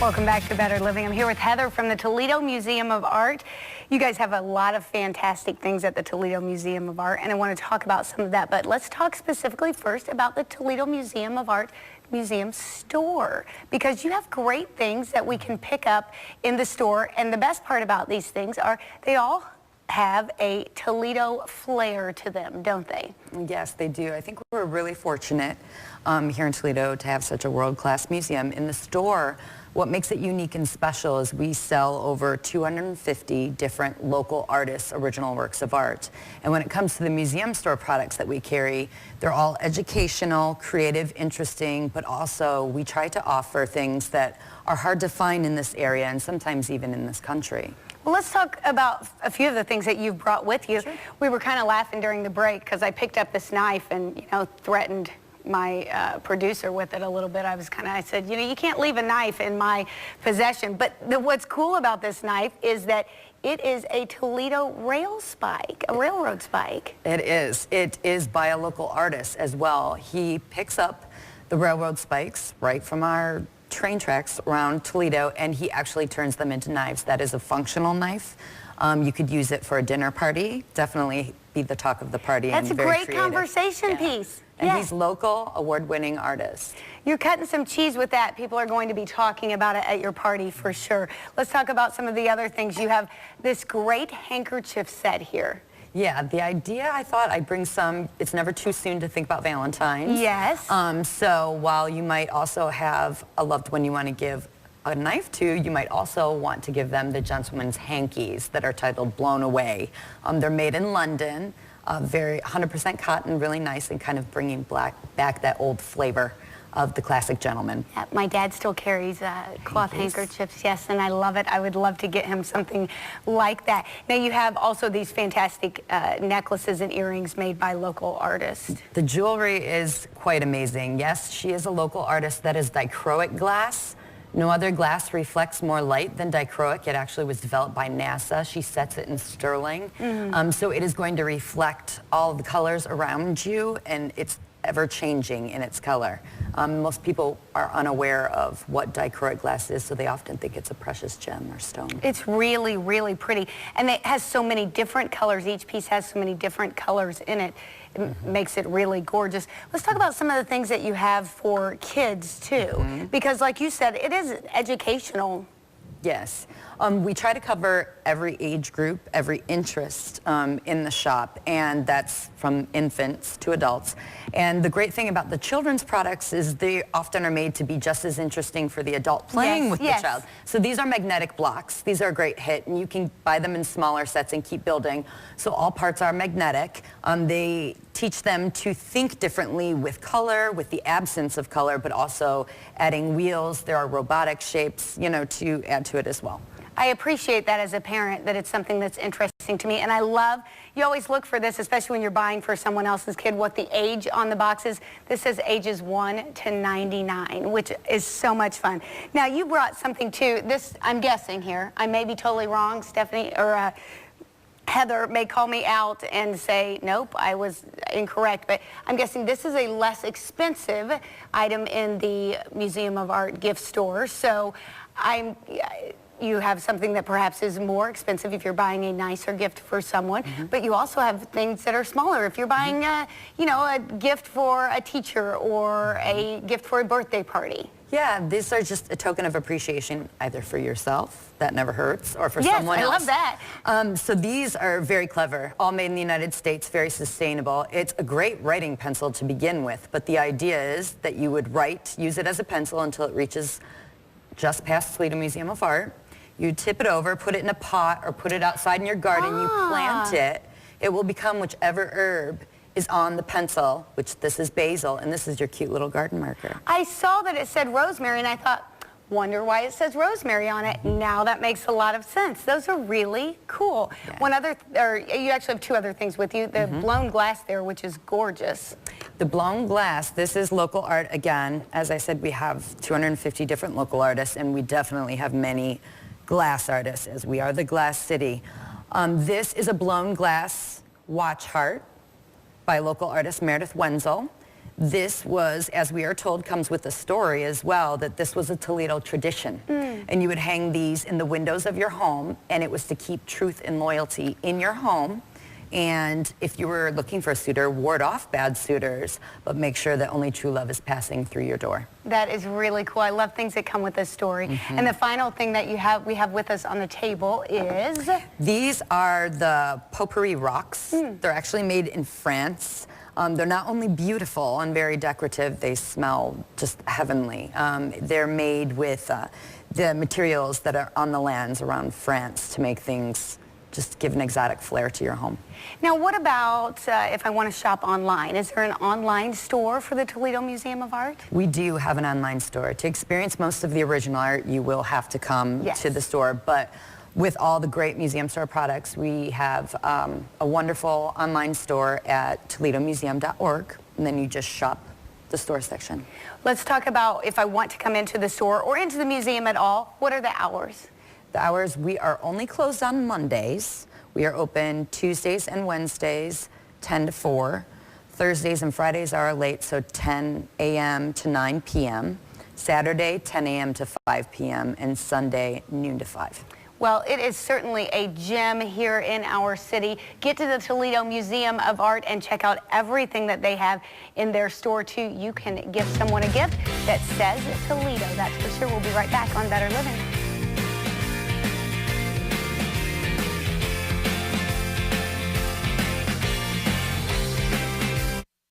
Welcome back to Better Living. I'm here with Heather from the Toledo Museum of Art. You guys have a lot of fantastic things at the Toledo Museum of Art, and I want to talk about some of that. But let's talk specifically first about the Toledo Museum of Art museum store, because you have great things that we can pick up in the store. And the best part about these things are they all have a Toledo flair to them, don't they? Yes, they do. I think we're really fortunate here in Toledo to have such a world-class museum. In the store, what makes it unique and special is we sell over 250 different local artists' original works of art. And when it comes to the museum store products that we carry, they're all educational, creative, interesting, but also we try to offer things that are hard to find in this area and sometimes even in this country. Well, let's talk about a few of the things that you've brought with you. Sure. We were kind of laughing during the break because I picked up this knife and, threatened my producer with it a little bit. I said, you can't leave a knife in my possession. But what's cool about this knife is that it is a Toledo railroad spike. It is. It is by a local artist as well. He picks up the railroad spikes right from our train tracks around Toledo, and he actually turns them into knives. That is a functional knife. You could use it for a dinner party. Definitely be the talk of the party. That's and a very great creative conversation piece. And yes. He's local, award-winning artist. You're cutting some cheese with that. People are going to be talking about it at your party for sure. Let's talk about some of the other things. You have this great handkerchief set here. Yeah, the idea, I thought I'd bring some. It's never too soon to think about Valentine's. Yes. So while you might also have a loved one you want to give a knife to, you might also want to give them the gentleman's hankies that are titled Blown Away. They're made in London, very 100% cotton, really nice, and kind of bringing back that old flavor of the classic gentleman. Yeah, my dad still carries cloth handkerchiefs, yes, and I love it. I would love to get him something like that. Now you have also these fantastic necklaces and earrings made by local artists. The jewelry is quite amazing. Yes, she is a local artist that is dichroic glass. No other glass reflects more light than dichroic. It actually was developed by NASA. She sets it in sterling. So it is going to reflect all of the colors around you, and it's ever-changing in its color. Most people are unaware of what dichroic glass is, so they often think it's a precious gem or stone. It's really, really pretty. And it has so many different colors. Each piece has so many different colors in it. It makes it really gorgeous. Let's talk about some of the things that you have for kids, too. Because like you said, it is educational. Yes. We try to cover every age group, every interest in the shop, and that's from infants to adults. And the great thing about the children's products is they often are made to be just as interesting for the adult playing with the child. So these are magnetic blocks. These are a great hit, and you can buy them in smaller sets and keep building. So all parts are magnetic. They teach them to think differently with color, with the absence of color, but also adding wheels. There are robotic shapes, to add to it as well. I appreciate that as a parent, that it's something that's interesting to me. And I love, you always look for this, especially when you're buying for someone else's kid, what the age on the box is. This says ages 1 to 99, which is so much fun. Now, you brought something too. This, I'm guessing here, I may be totally wrong, Stephanie, or Heather may call me out and say, nope, I was incorrect, but I'm guessing this is a less expensive item in the Museum of Art gift store. So you have something that perhaps is more expensive if you're buying a nicer gift for someone, but you also have things that are smaller. If you're buying, a gift for a teacher or a gift for a birthday party. Yeah, these are just a token of appreciation, either for yourself, that never hurts, or for someone else. Yes, I love that. So these are very clever, all made in the United States, very sustainable. It's a great writing pencil to begin with, but the idea is that you would use it as a pencil until it reaches just past Toledo Museum of Art. You tip it over, put it in a pot, or put it outside in your garden, you plant it. It will become whichever herb is on the pencil, which this is basil, and this is your cute little garden marker. I saw that it said rosemary, and I thought, wonder why it says rosemary on it. Now that makes a lot of sense. Those are really cool. Yeah. You actually have two other things with you. The blown glass there, which is gorgeous. The blown glass, this is local art again. As I said, we have 250 different local artists, and we definitely have many glass artists, as we are the Glass City. This is a blown glass watch heart by local artist Meredith Wenzel. This was, as we are told, comes with a story as well, that this was a Toledo tradition. And you would hang these in the windows of your home, and it was to keep truth and loyalty in your home. And if you were looking for a suitor, ward off bad suitors, but make sure that only true love is passing through your door. That is really cool. I love things that come with this story. And the final thing that we have with us on the table is... These are the potpourri rocks. They're actually made in France. They're not only beautiful and very decorative, they smell just heavenly. They're made with the materials that are on the lands around France to make things just give an exotic flair to your home. Now, what about if I want to shop online? Is there an online store for the Toledo Museum of Art? We do have an online store. To experience most of the original art, you will have to come to the store. But with all the great museum store products, we have a wonderful online store at toledomuseum.org, and then you just shop the store section. Let's talk about if I want to come into the store or into the museum at all, what are the hours? The hours, we are only closed on Mondays. We are open Tuesdays and Wednesdays, 10 to 4. Thursdays and Fridays are late, so 10 a.m. to 9 p.m. Saturday, 10 a.m. to 5 p.m. and Sunday, noon to 5. Well, it is certainly a gem here in our city. Get to the Toledo Museum of Art and check out everything that they have in their store, too. You can give someone a gift that says Toledo. That's for sure. We'll be right back on Better Living.